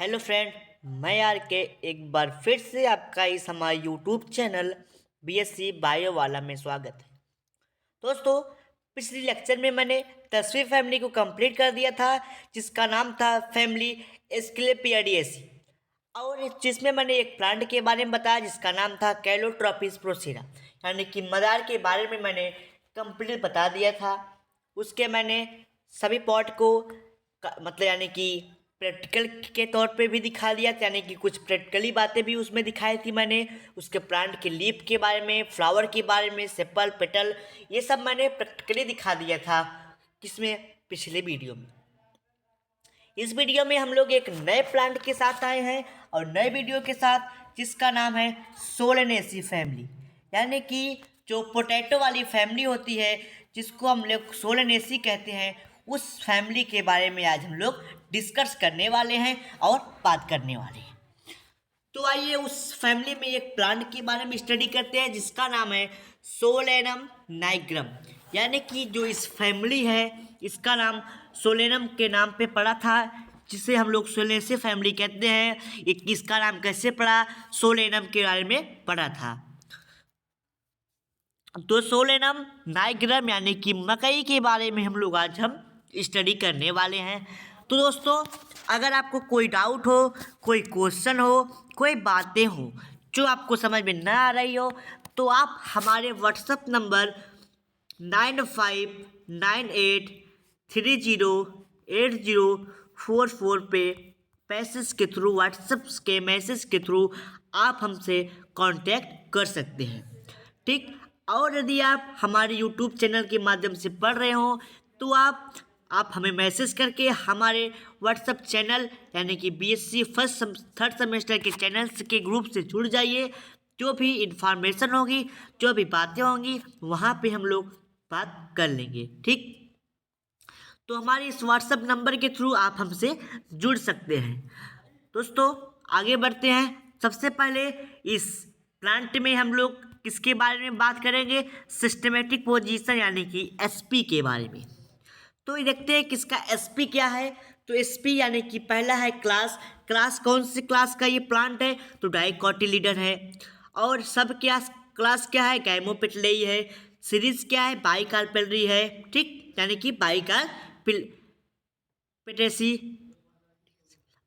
Hello friend. मैं यार के एक बार फिर से आपका इस हमारे यूट्यूब चैनल बीएससी बायो वाला में स्वागत है। दोस्तों, पिछली लेक्चर में मैंने 10वीं फैमिली को कंप्लीट कर दिया था, जिसका नाम था फैमिली एस्क्लेपियाडिएसी, और जिसमें मैंने एक प्लांट के बारे में बताया जिसका नाम था कैलोट्रोपिस प्रोसीरा, यानी कि मदार के बारे में मैंने कंप्लीट बता दिया था। उसके मैंने सभी पॉट को मतलब यानी कि प्रैक्टिकल के तौर पे भी दिखा दिया, यानी कि कुछ प्रैक्टिकली बातें भी उसमें दिखाई थी मैंने। उसके प्लांट के लीफ के बारे में, फ्लावर के बारे में, सेपल पेटल, ये सब मैंने प्रैक्टिकली दिखा दिया था। किसमें? पिछले वीडियो में। इस वीडियो में हम लोग एक नए प्लांट के साथ आए हैं और नए वीडियो के साथ, जिसका नाम है सोलेनेसी फैमिली, यानी कि जो पोटैटो वाली फैमिली होती है जिसको हम लोग सोलेनेसी कहते हैं, उस फैमिली के बारे में आज हम लोग डिस्कस करने वाले हैं और बात करने वाले हैं। तो आइए उस फैमिली में एक प्लांट के बारे में स्टडी करते हैं जिसका नाम है सोलेनम नाइग्रम, यानी कि जो इस फैमिली है इसका नाम सोलेनम के नाम पे पड़ा था, जिसे हम लोग सोलेनेसी फैमिली कहते हैं। इसका नाम कैसे पड़ा? सोलेनम के बारे में पड़ा था। तो सोलेनम नाइग्रम यानी कि मकई के बारे में हम लोग आज हम स्टडी करने वाले हैं। तो दोस्तों, अगर आपको कोई डाउट हो, कोई क्वेश्चन हो, कोई बातें हो जो आपको समझ में ना आ रही हो, तो आप हमारे व्हाट्सएप नंबर 9598308044 पे मैसेज के थ्रू, व्हाट्सएप के मैसेज के थ्रू आप हमसे कांटेक्ट कर सकते हैं। ठीक। और यदि आप हमारे यूट्यूब चैनल के माध्यम से पढ़ रहे हो तो आप हमें मैसेज करके हमारे व्हाट्सएप चैनल यानी कि बीएससी फर्स्ट थर्ड सेमेस्टर के चैनल्स के ग्रुप से जुड़ जाइए। जो भी इंफॉर्मेशन होगी, जो भी बातें होंगी, वहाँ पे हम लोग बात कर लेंगे। ठीक। तो हमारे इस व्हाट्सएप नंबर के थ्रू आप हमसे जुड़ सकते हैं। दोस्तों, आगे बढ़ते हैं। सबसे पहले इस प्लांट में हम लोग किसके बारे में बात करेंगे? सिस्टमेटिक पोजीशन यानी कि एसपी के बारे में। तो ये देखते हैं किसका एसपी क्या है। तो एसपी यानी कि पहला है क्लास। क्लास कौन सी क्लास का ये प्लांट है? तो डाइकोटिलीडन है। और सब क्या क्लास क्या है? गैमोपेटलेई है। सीरीज क्या है? बाइकार्पेलरी है। ठीक, यानी कि बाइकार्पेटेसी।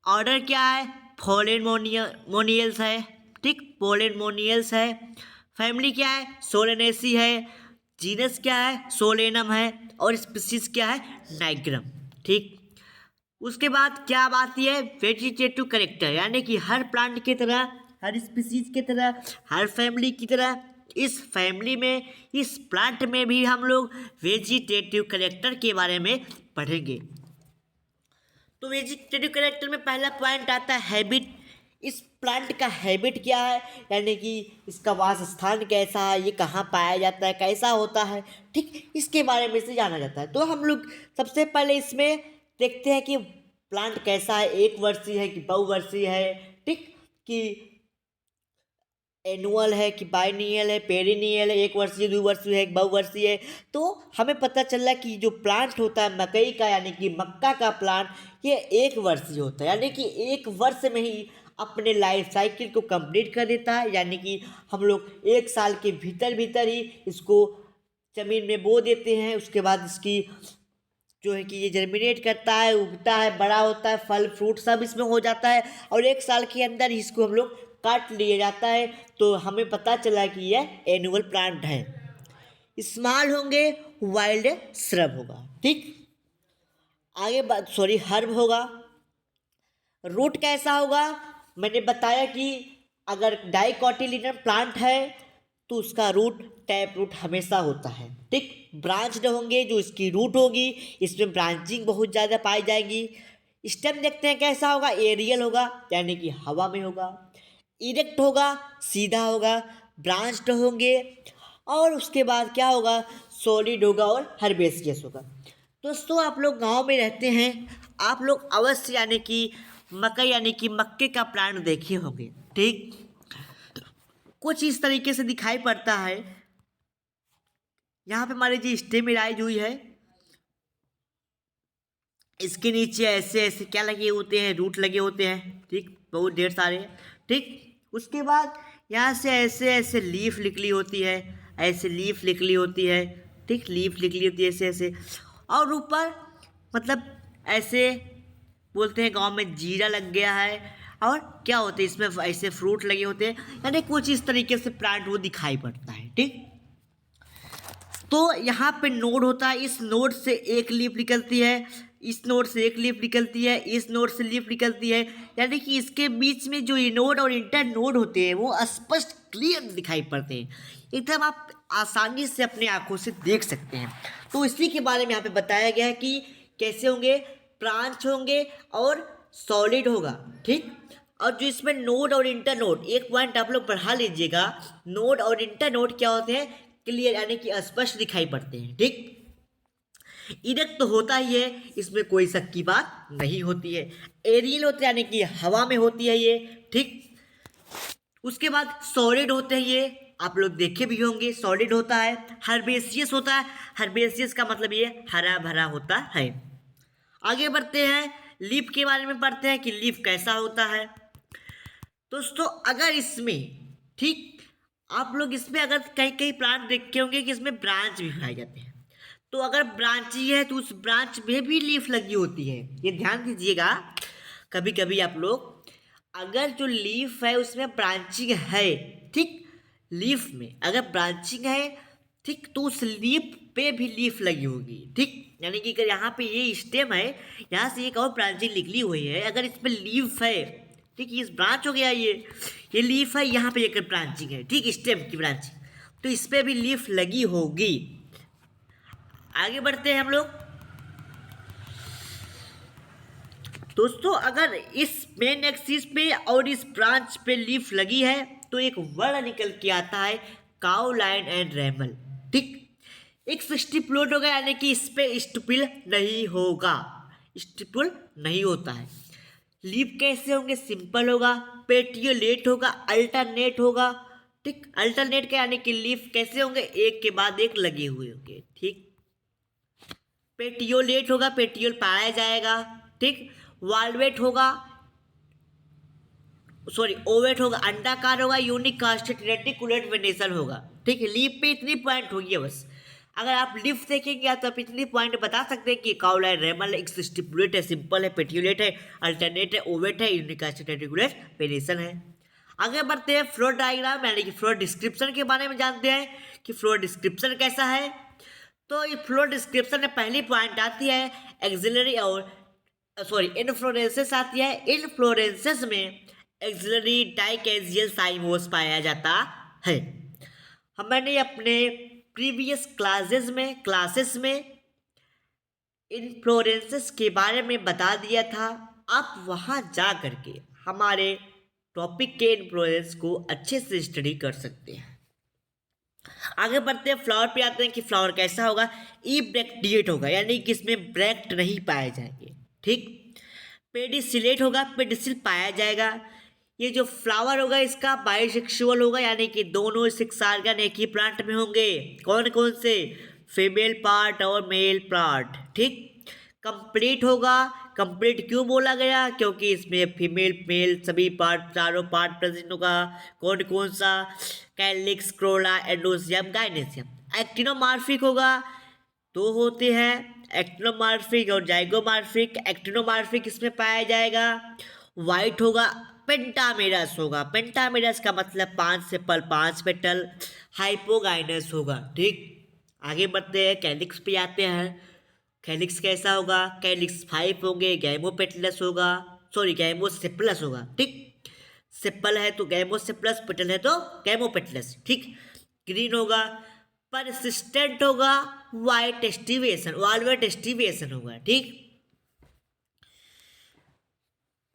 ऑर्डर क्या है? फोलेनमोनियल्स है। ठीक, पोलेनमोनियल्स है। फैमिली क्या है? सोलेनेसी है। जीनस क्या है? सोलेनम है। और स्पीसीज क्या है? नाइग्रम। ठीक। उसके बाद क्या बात है? वेजिटेटिव करेक्टर, यानी कि हर प्लांट की तरह, हर स्पीसीज की तरह, हर फैमिली की तरह इस फैमिली में, इस प्लांट में भी हम लोग वेजिटेटिव करेक्टर के बारे में पढ़ेंगे। तो वेजिटेटिव कैरेक्टर में पहला पॉइंट आता है हैबिट। इस प्लांट का हैबिट क्या है, यानी कि इसका वास स्थान कैसा है, ये कहाँ पाया जाता है, कैसा होता है। ठीक, इसके बारे में से जाना जाता है। तो हम लोग सबसे पहले इसमें देखते हैं कि प्लांट कैसा है, एक वर्षीय है कि बहुवर्षीय है। ठीक, कि एनुअल है कि बाइनियल है, पेरिनियल है, एक वर्षीय, 2 वर्षीय है, एक बहुवर्षीय है। तो हमें पता चला कि जो प्लांट होता है मकई का, यानी कि मक्का का प्लांट, ये 1 वर्षीय होता है, यानी कि 1 वर्ष में ही अपने लाइफ साइकिल को कंप्लीट कर देता है। यानी कि हम लोग 1 साल के भीतर भीतर ही इसको ज़मीन में बो देते हैं। उसके बाद इसकी जो है कि ये जर्मिनेट करता है, उगता है, बड़ा होता है, फल फ्रूट सब इसमें हो जाता है, और 1 साल के अंदर ही इसको हम लोग काट लिया जाता है। तो हमें पता चला कि यह एनुअल प्लांट है। स्मॉल होंगे, वाइल्ड श्रब होगा। ठीक, आगे बात, सॉरी, हर्ब होगा। रूट कैसा होगा? मैंने बताया कि अगर डाइकोटिलीडन प्लांट है तो उसका रूट टैप रूट हमेशा होता है। ठीक, ब्रांच्ड होंगे, जो इसकी रूट होगी, इसमें ब्रांचिंग बहुत ज़्यादा पाई जाएगी। स्टेम देखते हैं कैसा होगा? एरियल होगा, यानी कि हवा में होगा। इरेक्ट होगा, सीधा होगा। ब्रांच्ड होंगे, और उसके बाद क्या होगा? सॉलिड होगा और हर्बेसियस होगा। दोस्तों, आप लोग गांव में रहते हैं, आप लोग अवश्य यानी कि मकई यानी कि मक्के का प्लांट देखे होंगे। ठीक, कुछ इस तरीके से दिखाई पड़ता है। यहाँ पे हमारी जी स्टेम राइज हुई है, इसके नीचे ऐसे ऐसे क्या लगे होते हैं, रूट लगे होते हैं, ठीक, बहुत ढेर सारे, ठीक। उसके बाद यहाँ से ऐसे ऐसे लीफ निकली होती है, ऐसे लीफ निकली होती है, ठीक, लीफ निकली होती है ऐसे ऐसे, और ऊपर मतलब ऐसे बोलते हैं गांव में जीरा लग गया है, और क्या होते हैं इसमें ऐसे फ्रूट लगे होते हैं, यानी कुछ इस तरीके से प्लांट वो दिखाई पड़ता है, ठीक। तो यहाँ पे नोड होता है, इस नोड से एक लीफ निकलती है, इस नोड से एक लीफ निकलती है, इस नोड से लीफ निकलती है, यानी कि इसके बीच में जो नोड और इंटर नोड होते हैं वो स्पष्ट क्लियर दिखाई पड़ते हैं, एकदम आप आसानी से अपनी आंखों से देख सकते हैं। तो इसी के बारे में यहाँ पे बताया गया है कि कैसे होंगे, ब्रांच होंगे और सॉलिड होगा, ठीक। और जो इसमें नोड और इंटर नोड, एक पॉइंट आप लोग बढ़ा लीजिएगा, नोड और इंटर नोड क्या होते हैं, क्लियर यानी कि स्पष्ट दिखाई पड़ते हैं, ठीक। इरेक्ट तो होता ही है, इसमें कोई शक की बात नहीं होती है। एरियल होते हैं यानी कि हवा में होती है ये, ठीक। उसके बाद सॉलिड होते हैं, ये आप लोग देखे भी होंगे, सॉलिड होता है। हर्बेसियस होता है, हर्बेसियस का मतलब ये हरा भरा होता है। आगे बढ़ते हैं, लीफ के बारे में पढ़ते हैं कि लीफ कैसा होता है। दोस्तों अगर इसमें, ठीक, आप लोग इसमें अगर कहीं कहीं प्लांट देखे होंगे कि इसमें ब्रांच भी पाए जाते हैं, तो अगर ब्रांच ही है तो उस ब्रांच में भी लीफ लगी होती है, ये ध्यान दीजिएगा। कभी कभी आप लोग अगर जो लीफ है उसमें ब्रांचिंग है, ठीक, लीफ में अगर ब्रांचिंग है, ठीक, तो उस लीफ पे भी लीफ लगी होगी, ठीक। यानी कि अगर यहाँ पे ये स्टेम है, यहाँ से एक और ब्रांचिंग निकली हुई है, अगर इसमें लीफ है, ठीक, ये ब्रांच हो गया, ये लीफ है, यहाँ पे एक ब्रांचिंग है, ठीक, स्टेम की ब्रांचिंग, तो इस पे भी लीफ लगी होगी। आगे बढ़ते हैं हम लोग। दोस्तों अगर इस मेन एक्सिस पे और इस ब्रांच पे लीफ लगी है तो एक वर्ड निकल के आता है काउलाइन एंड रैमल, ठीक। एक स्टिपुलेट होगा यानी कि इस पे स्टिपुल नहीं होगा, स्टिपुल नहीं होता है। लीफ कैसे होंगे, सिंपल होगा, पेटियोलेट होगा, अल्टरनेट होगा, ठीक। अल्टरनेट का यानी कि लीफ कैसे होंगे, एक के बाद एक लगे हुए होंगे, ठीक। पेटियोलेट होगा, पेटियोल पाया जाएगा, ठीक। वाल्वेट होगा, सॉरी ओवेट होगा, अंडाकार होगा, यूनिक कास्टेड रेटिकुलेट वेनेसन होगा, ठीक है। लीफ पे इतनी पॉइंट होगी है बस। अगर आप लीफ देखेंगे तो आप इतनी पॉइंट बता सकते हैं कि काउलाइन रेमल है, स्टिपुलेट है, सिंपल है, पेटियोलेट है, अल्टरनेट है, ओवेट है, यूनिक कास्टेड रेटिकुलेट वेनेसन है। आगे बढ़ते हैं फ्लोर डायग्राम यानी कि फ्लोर डिस्क्रिप्शन के बारे में जानते हैं कि फ्लोर डिस्क्रिप्शन कैसा है। तो ये फ्लोर डिस्क्रिप्शन में पहली पॉइंट आती है एक्सिलरी और सॉरी इनफ्लोरेंसेस आती है। इनफ्लोरेंसेस में एक्सिलरी डाइकेजियल साइमोस पाया जाता है। मैंने अपने प्रीवियस क्लासेस में इनफ्लोरेंसेस के बारे में बता दिया था, आप वहाँ जा करके हमारे टॉपिक के इनफ्लोरेंस को अच्छे से स्टडी कर सकते हैं। आगे बढ़ते हैं, फ्लावर पे आते हैं कि फ्लावर कैसा होगा, ई ब्रैक्टिएट होगा यानी कि इसमें ब्रैक्ट नहीं पाए जाएंगे, ठीक। पेडिसिलेट होगा, पेडिसिल पाया जाएगा। ये जो फ्लावर होगा इसका बाइसेक्सुअल होगा यानी कि दोनों सेक्स ऑर्गन एक ही प्लांट में होंगे। कौन कौन से, फीमेल पार्ट और मेल पार्ट, ठीक। कंप्लीट होगा, कंप्लीट क्यों बोला गया, क्योंकि इसमें फीमेल मेल सभी पार्ट, चारों पार्ट प्रेजेंट होगा। कौन कौन सा, कैलिक्स, क्रोला, एंडोसियम, गाइनेसियम। एक्टिनोमार्फिक होगा, दो होते हैं, एक्टिनोमार्फिक और जाइगोमार्फिक। एक्टिनोमार्फिक इसमें पाया जाएगा। वाइट होगा, पेंटामेरस होगा, पेंटामेरस का मतलब 5 सेपल 5 पेटल। हाइपोगाइनस होगा, ठीक। आगे बढ़ते हैं, कैलिक्स पे आते हैं। कैलिक्स कैसा होगा, कैलिक्स 5 होंगे, गैमोपेटलस होगा, सॉरी गैमोसेप्लस होगा, ठीक। सेप्पल है तो गैमोसेप्लस, पेटल है तो गैमोपेटलस, ठीक। ग्रीन होगा, परसिस्टेंट होगा, वाइट एस्टिवेशन, वाल्वेट एस्टिवेशन होगा, ठीक।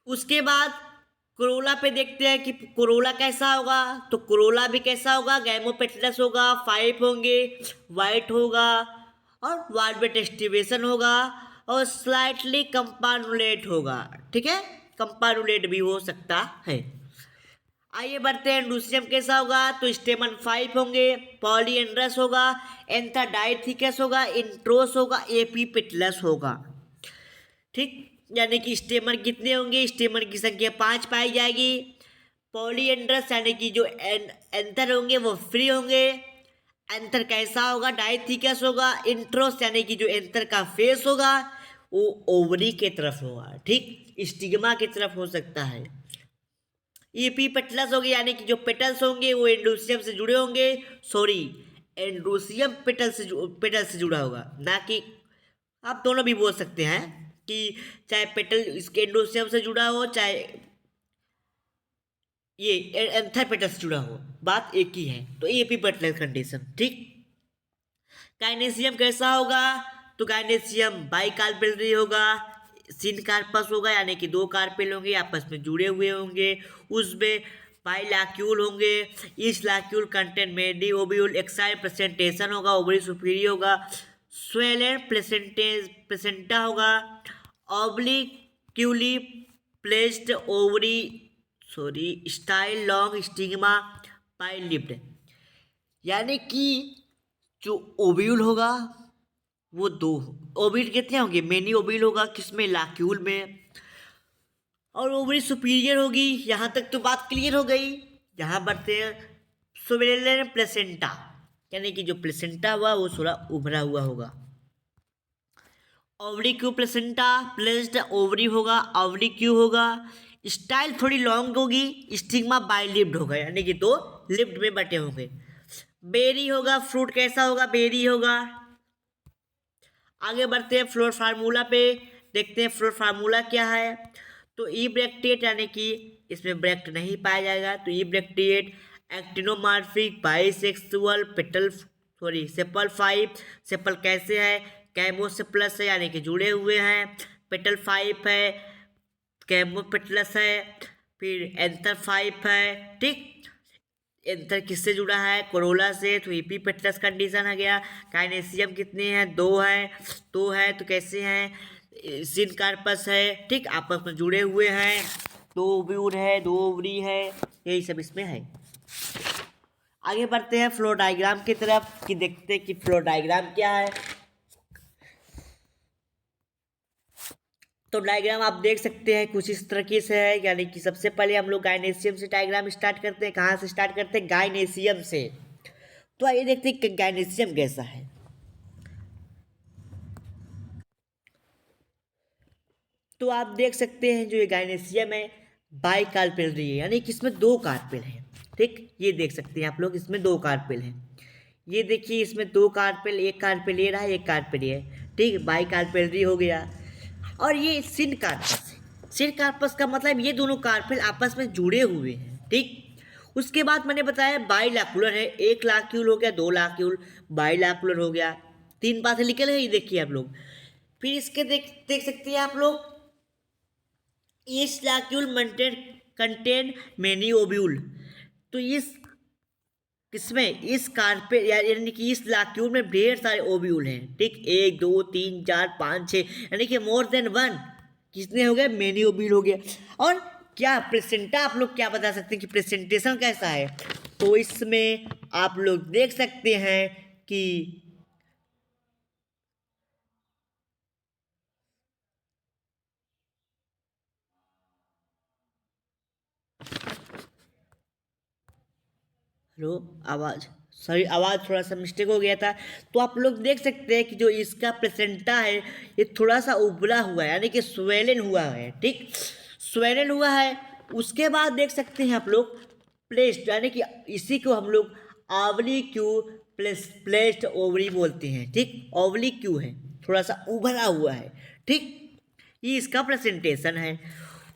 उसके बाद कोरोला पे देखते हैं कि कोरोला कैसा होगा, तो कोरोला भी कैसा होगा, गैमोपेटलस होगा, 5 होंगे, वाइट होगा और वाल्वेट एस्टिवेशन होगा और स्लाइटली कंपानुलेट होगा, ठीक है, कंपानुलेट भी हो सकता है। आइए बढ़ते हैं, एंडोसियम कैसा होगा, तो स्टेमन 5 होंगे, पॉलीएंड्रस होगा, एंथाडाइथिकस होगा, इंट्रोस होगा, एपीपेटलस होगा। ठीक, यानी कि स्टेमर कितने होंगे, स्टेमर की संख्या 5 पाई जाएगी। पॉलीएंड्रस यानी कि जो एंथर होंगे वो फ्री होंगे। एंथर कैसा होगा, डाइथिकस होगा। इंट्रोस यानी कि जो एंथर का फेस होगा वो ओवरी के तरफ होगा, ठीक, स्टिग्मा की तरफ हो सकता है। ईपी पेटल्स होगी यानी कि जो पेटल्स होंगे वो एंडोसियम से जुड़े होंगे, सॉरी एंडोसियम पेटल से जुड़ा होगा, ना कि आप दोनों भी बोल सकते हैं कि चाहे पेटल इसके एंडोसियम से जुड़ा हो चाहे ये एंथर पेटल से जुड़ा हो, बात एक ही है। तो ईपी पेटल कंडीशन, ठीक। काइनेसियम कैसा होगा, तो काइनेसियम बाइकार्पेलरी होगा। सिन कार्पस होगा यानी कि 2 कार्पेल होंगे आपस में जुड़े हुए होंगे। उसमें बाइलैक्यूल होंगे। इस लैक्यूल कंटेंट में डी ओव्यूल एक्साइल प्रेजेंटेशन होगा, ओवरी सुपीरियर होगा। स्वेलन प्लेसेंटा होगा। Obliquely placed ovary style long stigma पाइलिप्ड, यानी कि जो ओव्यूल होगा वो 2 ओव्यूल कितने होंगे, मेनी ओव्यूल होगा किसमें, लाक्यूल में। और ओवरी सुपीरियर होगी। यहाँ तक तो बात क्लियर हो गई। यहाँ बढ़ते हैं सोवेलेन प्लेसेंटा, यानी कि जो प्लेसेंटा हुआ वो थोड़ा उभरा हुआ होगा। Ovary Q placenta placed ovary होगा, ओवरी क्यू होगा। स्टाइल थोड़ी लॉन्ग होगी, स्टिग्मा बाइलिप्ड होगा यानी कि 2 लिप्ड में बटे होंगे। बेरी होगा, फ्रूट कैसा होगा, बेरी होगा। आगे बढ़ते हैं फ्लोर फार्मूला पे, देखते हैं फ्लोर फार्मूला क्या है। तो ई ब्रैक्टेट यानी कि इसमें ब्रैक्ट नहीं पाया जाएगा, तो ebracteate actinomorphic bisexual petal sepal 5। Sepal कैसे है, कैमोसेपलस है यानी कि जुड़े हुए हैं। पेटल 5 है, कैमोपेटलस है। फिर एंथर 5 है, ठीक। एंथर किससे जुड़ा है, कोरोला से, तो ईपी पेटलस कंडीशन आ गया। काइनेसियम कितने हैं, 2 हैं, 2 है तो कैसे हैं, सिन कार्पस है, ठीक, आपस में जुड़े हुए हैं। 2 ओव्यूल है, 2 ओवरी है, यही सब इसमें है। आगे बढ़ते हैं फ्लो डायग्राम की तरफ कि देखते हैं कि फ्लो डायग्राम क्या है। तो डायग्राम आप देख सकते हैं कुछ इस तरीके से है, यानी कि सबसे पहले हम लोग गायनेसियम से डायग्राम स्टार्ट करते हैं। कहाँ से स्टार्ट करते हैं, गायनेसियम से। तो आइए देखते हैं कि गायनेसियम कैसा है। तो आप देख सकते हैं जो ये गायनेसियम है बाई कार्पेलरी है, यानी कि इसमें 2 कार्पेल हैं, ठीक। ये देख सकते हैं आप लोग, इसमें 2 कार्पेल हैं। ये देखिए इसमें 2 कार्पेल, एक कार्पेल ये रहा, एक कार्पेल ये, ठीक, बाई कार्पेलरी हो गया। और ये सिन कार्पस है। सिन कार्पस का मतलब ये दोनों कार्पेल आपस में जुड़े हुए हैं, ठीक। उसके बाद मैंने बताया बाइलैक्यूलर है, 1 लाक्यूल हो गया, 2 लाक्यूल, बाइलैक्यूलर हो गया। 3 बातें निकल है, ये देखिए आप लोग। फिर इसके देख सकते हैं आप लोग, ईच लाक्यूल कंटेन मेनी ओव्यूल। तो इस किसमें, इस कार्पेट यानी कि इस लाक्यूल में ढेर सारे ओव्यूल हैं, ठीक। 1 2 3 4 5 6 यानी कि मोर देन 1 कितने हो गए, मेनी ओव्यूल हो गया। और क्या प्रेजेंटा, आप लोग क्या बता सकते हैं कि प्रेजेंटेशन कैसा है। तो इसमें आप लोग देख सकते हैं कि हेलो, आवाज़, सॉरी आवाज़ थोड़ा सा मिस्टेक हो गया था। तो आप लोग देख सकते हैं कि जो इसका प्लेसेंटा है ये थोड़ा सा उबला हुआ है, यानी कि स्वेलन हुआ है, ठीक, स्वेलन हुआ है। उसके बाद देख सकते हैं आप लोग प्लेस्ड, यानी कि इसी को हम लोग आवली क्यू प्लेस्ड ओवरी बोलते हैं, ठीक। ओवली क्यू है, थोड़ा सा उभरा हुआ है, ठीक। ये इसका प्रेजेंटेशन है।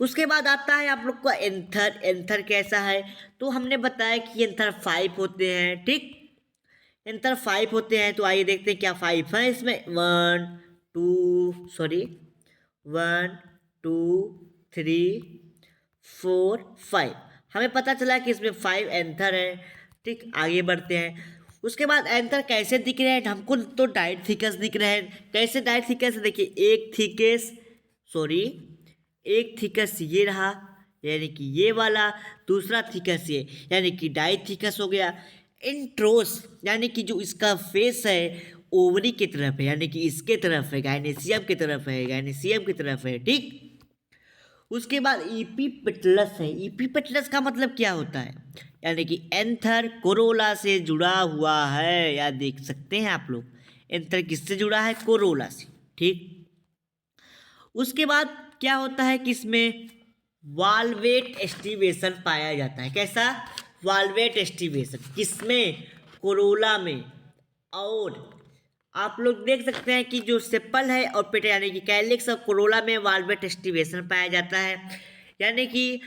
उसके बाद आता है आप लोग का एंथर। एंथर कैसा है, तो हमने बताया कि एंथर 5 होते हैं, ठीक। एंथर 5 होते हैं, तो आइए देखते हैं क्या 5 है इसमें। 1 2 3 4 5, हमें पता चला कि इसमें 5 एंथर है, ठीक। आगे बढ़ते हैं। उसके बाद एंथर कैसे दिख रहे हैं हमको, तो डाइट थिकस दिख रहे हैं। कैसे डाइट थिकस, देखिए एक थिकस ये रहा, यानी कि ये वाला। दूसरा थिकस ये, यानी कि डाई थिकस हो गया। इंट्रोस यानी कि जो इसका फेस है ओवरी की तरफ है, यानी कि इसके तरफ है, गायनेसियम की तरफ है, गायनेसियम की तरफ है, ठीक। उसके बाद ईपीपेटलस है। ईपीपेटलस का मतलब क्या होता है, यानी कि एंथर कोरोला से जुड़ा हुआ है, या देख सकते हैं आप लोग, एंथर किससे जुड़ा है, कोरोला से, ठीक। उसके बाद क्या होता है कि इसमें वाल्वेट एस्टिवेशन पाया जाता है। कैसा, वाल्वेट एस्टिवेशन किसमें, कोरोला में। और आप लोग देख सकते हैं कि जो सेपल है और पेट यानी कि कैलिक्स और कोरोला में वाल्वेट एस्टिवेशन पाया जाता है। यानी कि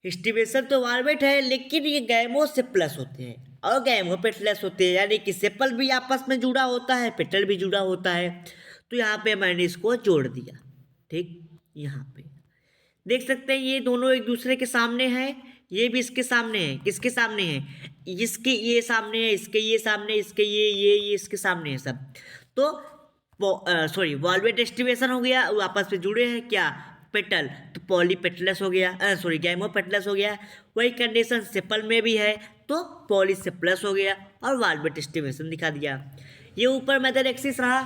एस्टिवेशन तो वाल्वेट है, लेकिन ये गैमो से प्लस होते हैं और गैमो पेटलस होते हैं, यानी कि सेपल भी आपस में जुड़ा होता है, पेटल भी जुड़ा होता है। तो यहाँ पे मैंने इसको जोड़ दिया, ठीक। यहाँ पे देख सकते हैं ये दोनों एक दूसरे के सामने हैं, ये भी इसके सामने है। किसके सामने है, इसके ये सामने है, इसके ये सामने, इसके ये इसके सामने है सब। तो सॉरी, वॉल्वेट एस्टिवेशन हो गया, वो आपस में जुड़े हैं क्या, पेटल, तो पॉलीपेटलस हो गया, सॉरी गैमोपेटलस हो गया। वही कंडीशन सेपल में भी है, तो पॉलीसेप्लस हो गया और वॉल्वेट एस्टिवेशन दिखा दिया। ये ऊपर मेथड एक्सिस रहा,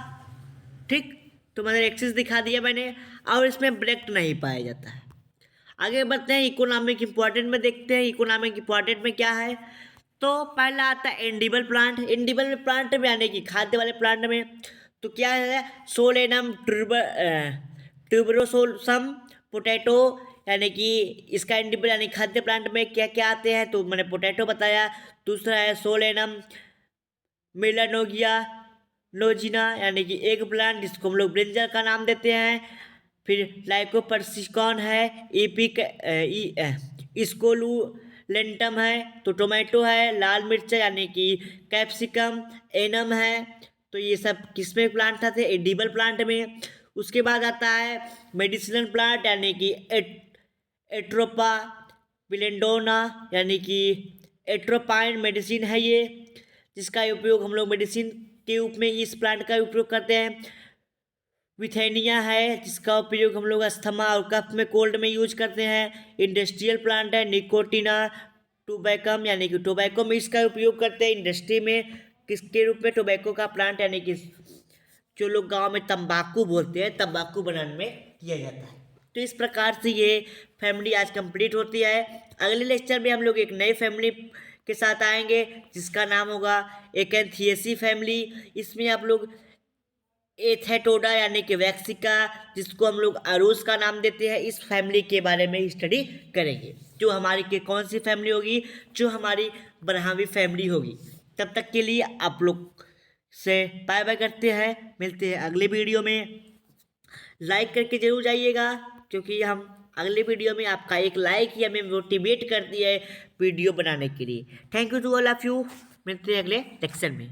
ठीक। तो मदर एक्सिस दिखा दिया मैंने, और इसमें ब्रेक नहीं पाया जाता है। आगे बढ़ते हैं, इकोनॉमिक इंपॉर्टेंट में देखते हैं। इकोनॉमिक इंपॉर्टेंट में क्या है, तो पहला आता है एंडिबल प्लांट। एंडिबल प्लांट में यानी कि खाद्य वाले प्लांट में तो क्या है, सोलेनम ट्यूबरोसोलसम पोटैटो, यानी कि इसका एंडिबल यानी खाद्य प्लांट में क्या क्या आते हैं, तो मैंने पोटैटो बताया। दूसरा है सोलेनम मेलानोगिया नोजिना, यानी कि एक प्लांट, जिसको हम लोग ब्रिंजल का नाम देते हैं। फिर लाइकोपर्सिकॉन है, एपिक स्कोलुलेंटम है, तो टोमेटो है, लाल मिर्च यानी कि कैप्सिकम, एनम है। तो ये सब किसमें प्लांट आते हैं, एडिबल प्लांट में। उसके बाद आता है मेडिसिनल प्लांट, यानी कि एट्रोपा बिलेंडोना, यानी कि एट्रोपाइन मेडिसिन है ये, जिसका उपयोग हम लोग मेडिसिन के रूप में इस प्लांट का उपयोग करते हैं। विथेनिया है, जिसका उपयोग हम लोग अस्थमा और कफ में, कोल्ड में यूज करते हैं। इंडस्ट्रियल प्लांट है निकोटिना टोबैकम, यानी कि टोबैको में इसका उपयोग करते हैं इंडस्ट्री में, किसके रूप में, टोबैको का प्लांट, यानी कि जो लोग गांव में तंबाकू बोलते हैं, तंबाकू बनाने में किया जाता है। तो इस प्रकार से ये फैमिली आज कंप्लीट होती है। अगले लेक्चर में हम लोग एक नई फैमिली के साथ आएंगे, जिसका नाम होगा एकैंथियेसी फैमिली। इसमें आप लोग एथेटोडा यानी कि वैक्सिका, जिसको हम लोग अरूस का नाम देते हैं, इस फैमिली के बारे में स्टडी करेंगे। जो हमारी के कौन सी फैमिली होगी, जो हमारी ब्राह्मी फैमिली होगी। तब तक के लिए आप लोग से बाय बाय करते हैं, मिलते हैं अगले वीडियो में। लाइक करके जरूर जाइएगा, क्योंकि हम अगले वीडियो में आपका एक लाइक ही हमें मोटिवेट करती है वीडियो बनाने के लिए। Thank you to all of you, मिलते हैं अगले लेक्चर में।